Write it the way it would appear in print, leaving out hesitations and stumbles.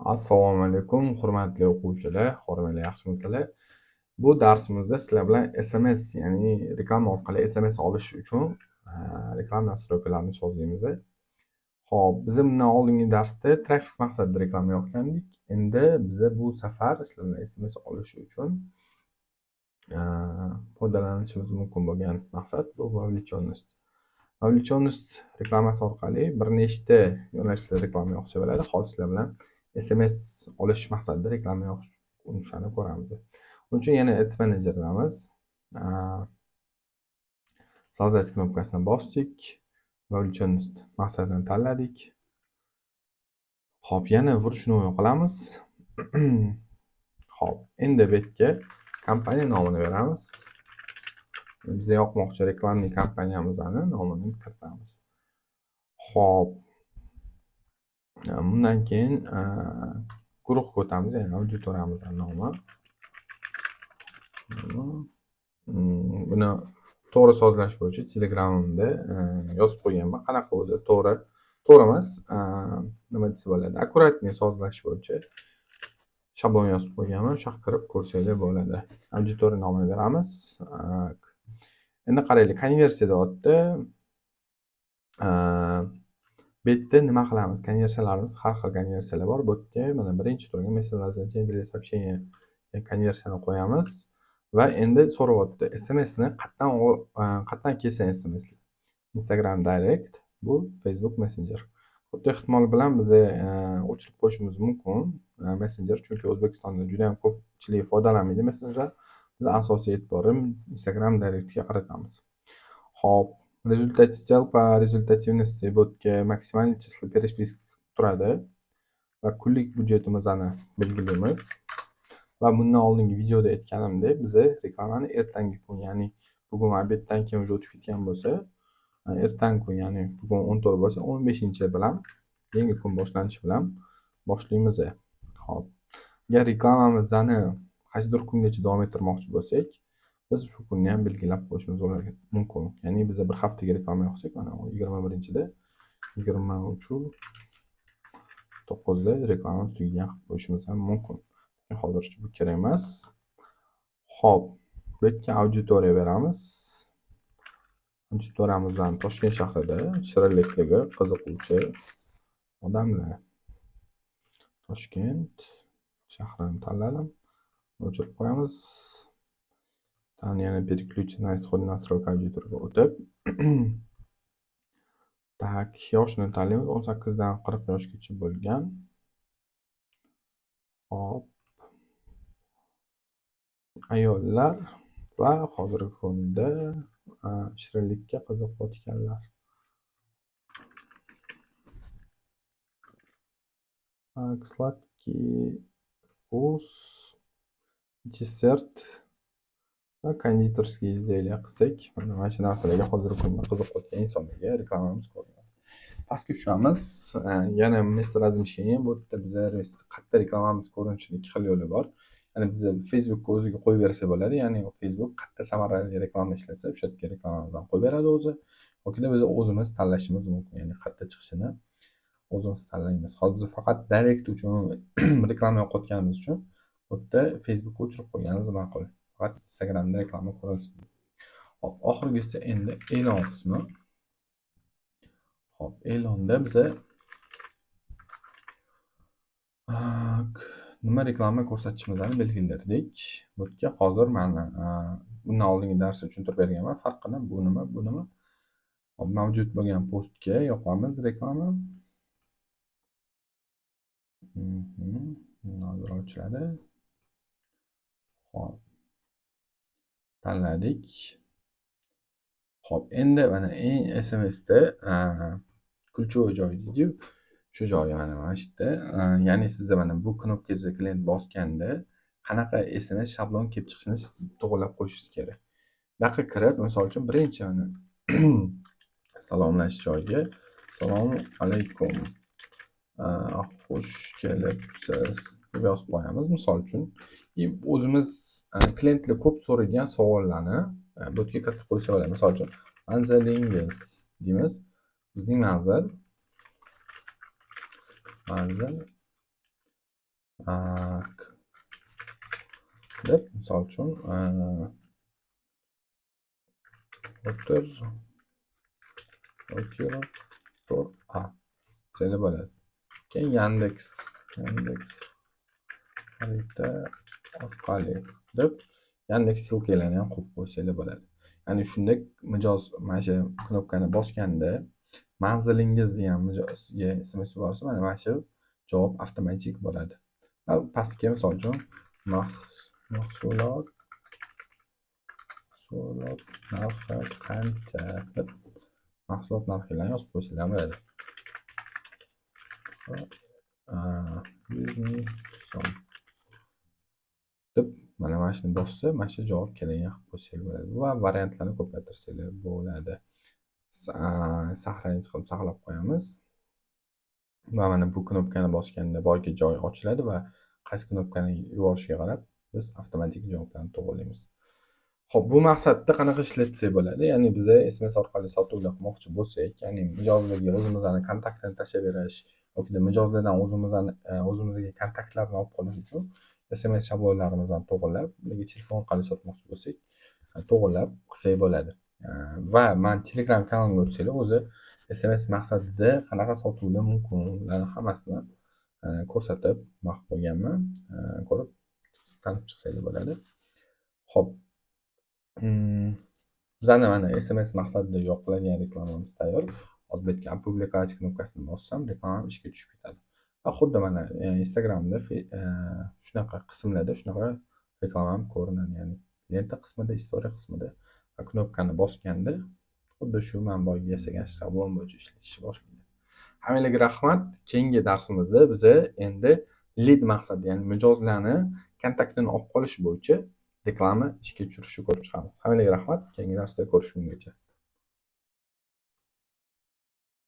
Assalomu alaykum, hurmatli o'quvchilar, hurmatli yaxshimisizlar? Bu darsimizda sizlar bilan SMS, ya'ni reklama orqali SMS olish uchun reklama nastroykalarni sozlaymiz. Xo'p, biz bundan oldingi darsda trafik maqsadida reklama yozgandik. Endi biza bu safar sizlar bilan SMS olish uchun foydalanishimiz mumkin bo'lgan maqsad bu vovlichonность. Vovlichonность reklamasi orqali bir nechta yo'nalishda reklama yoqsa bo'ladi. Hozir sizlar bilan SMS olish maqsadida reklama yoqishni ko'ramiz. Buning uchun yana Ads Manager'damiz. Sozdать knopkasini bosdik. Vovlichonность maqsadini tanladik. Xo'p, yana вручную qilamiz. Xo'p, endi bu yerga kompaniya nomini beramiz. Bizga yoqmoqchi reklamli kompaniyamizning nomini kiritamiz. Xo'p, bundan keyin guruhga o'tamiz, ya'ni auditoriyamizning nomi. Buni to'g'ri sozlash bo'yicha Telegramimda yozib qo'yganman. Qanaqa o'zi to'g'ri emas, nima desa bo'ladi, akkuratniy sozlash bo'yicha shablon yozib qo'yganman. O'sha kirib ko'rsanglar bo'ladi. Auditoriya nomini beramiz. Endi qaraylik, konversiya deyapti. Bu yerda nima qilamiz? Konversiyalarimiz har xil konversiyalar bor. Bu yerga mana birinchi turga messenjер для сообщения konversiyani qo'yamiz va endi so'rayapti, SMSni qayerdan kelsa SMS. Instagram Direct, bu Facebook Messenger. Xuddi ehtimol bilan biz o'chirib qo'yishimiz mumkin Messenger, chunki O'zbekistonda juda ham ko'pchilik foydalanmaydi Messenger. Biz asosiy e'tiborim Instagram Directga qaratamiz. Xo'p, результат сделал по результативности botga maksimal число переписок turadi va kunlik byudjetimizni belgilaymiz. Va bundan oldingi videoda aytganimdek, biz reklamani ertangi kun, ya'ni bugun obeddan keyin o'zi o'tib ketgan bo'lsa, ertangi kun, ya'ni bugun 14 bo'lsa, 15 bilan yangi kun boshlanishi bilan boshlaymiz. Xo'p, agar reklamamizni qaysidir kungacha davom ettirmoqchi bo'lsak, biz shu kunni ham belgilab qo'yishimiz mumkin. Ya'ni biz bir haftaga reklama yoqsak, mana 21-da 23/9da reklamamiz tugagan qilib qo'yishimiz ham mumkin. Hozircha bu kerak emas. Xo'p, bu yerga auditoriya beramiz. Auditoriyamizdan Toshkent shahrida shirinlikligi qiziquvchi odamlar. Toshkent shahrini tanladim. O'chirib qo'yamiz. Yana переключить на исходный настройка auditoriyaga o'tib tak, yoshni tanlaymiz. 18 dan 40 yoshgacha bo'lgan. Hop. Ayollar va hozirgi kunda shirinlikka qiziqayotganlar. Sladkий вкус, dessert va konditorskiy izlaylar qilsak, mana shu narsalarga hozirgi kunda qiziqayotgan insonlarga reklamamiz ko'rinadi. Pastga tushamiz. Yana место размещения. Bu yerda biz qayerda reklamamiz ko'rinishining ikki xil yo'li bor. Ya'ni biz Facebookga o'ziga qo'yib bersa bo'ladi. Ya'ni Facebook qayerda samarali reklama ishlasa, o'sha yerga reklamamizni qo'yib beradi o'zi. Yoki biz o'zimiz tanlashimiz mumkin. Ya'ni qayerda chiqishini o'zimiz tanlaymiz. Hozir biz faqat direct uchun reklama yoqayotganimiz uchun bu yerda Facebookga o'chirib qo'yganimiz ma'qul. Faqat Instagramda reklama ko'rasiz. Hop, oxirgisi endi e'lon qismi. Hop, e'londa biz nima reklama ko'rsatishimizni belgiladik. Bu yerga hozir mana bundan oldingi darsda tushuntirib berganman farqini. Bu nima? Hop, mavjud bo'lgan postga yoqamiz reklama. Hozir ochiladi. Hop, tanladik. Hop, endi mana eng SMSda ключевой joy deydi-yu, shu joy mana shu yerda, ya'ni sizda mana bu knopkangizni klient bosganda qanaqa SMS shablon kelib chiqishini to'g'rilab qo'yishingiz kerak. Bu yoqqa kirib, misol uchun birinchi mana salomlash joyiga assalomu alaykum, xush kelibsiz deb yozib qo'yamiz misol uchun. O'zimiz klientlar ko'p so'raydigan savollarni bu yerga kiritib qo'ysa bo'ladi. Misol uchun manzilingiz deymiz. Bizning manzil deb misol uchun o'tir seli bo'ladi. Keyin Yandex xarita orqali deb Yandex ссылкаларni ham qo'yib qo'ysangiz bo'ladi. Ya'ni shunday mijoz mana shu knopkani bosganda manzilingiz degan mijozga SMS yuborsa, mana shu javob avtomatik bo'ladi. Pastga misol uchun mahsulot narxi qancha deb mahsulot narxini yozib qo'ysalar bo'ladi. 100 ming so'm deb mana shuni bossa, mana shu javob kelgan qilib qo'ysangiz bo'ladi va variantlarni ko'paytirsangiz bo'ladi. Saqlanch qilib saqlab qo'yamiz. Va mana bu knopkani bosganda boyagi joy ochiladi va qaysi knopkani yuborishga qarab biz avtomatik javoblarni to'g'rilaymiz. Xo'p, bu maqsadda qanaqa ishlatsak bo'ladi? Ya'ni biz SMS orqali sotuvlar qilmoqchi bo'lsak, ya'ni mijozlarga o'zimizning kontaktini tashlab berish yoki mijozlardan o'zimizga kontaktlarni olib qolish uchun SMS shablonlarimizni to'g'irlab, ularga telefon orqali sotmoqchi bo'lsak, to'g'irlab qilsak bo'ladi. Va men Telegram kanalimga o'tsanglar, o'zi SMS maqsadida qanaqa sotuvlar mumkin, ularning hammasini ko'rsatib qo'yganman. Ko'rib tanib chiqsangiz bo'ladi. Xo'p, bizani mana SMS maqsadida yoqiladigan reklamamiz tayyor. Hozir bu yerga opublikovать knopkasini bossam, reklamam ishga tushib ketadi. Va xuddi mana Instagramda shunaqa qismlarda shunaqa reklamam ko'rinadi. Ya'ni lenta qismida, istoriya qismida knopkani bosganda xuddi shu men boyagi yasagan shablon bo'yicha ishlatishni boshlaydi. Hammalarga rahmat. Keyingi darsimizda biz endi lead maqsadida, ya'ni mijozlarni kontaktini olib qolish bo'yicha reklama ishga tushirishni ko'rib chiqamiz. Hammalarga rahmat. Keyingi darsda ko'rishgungacha.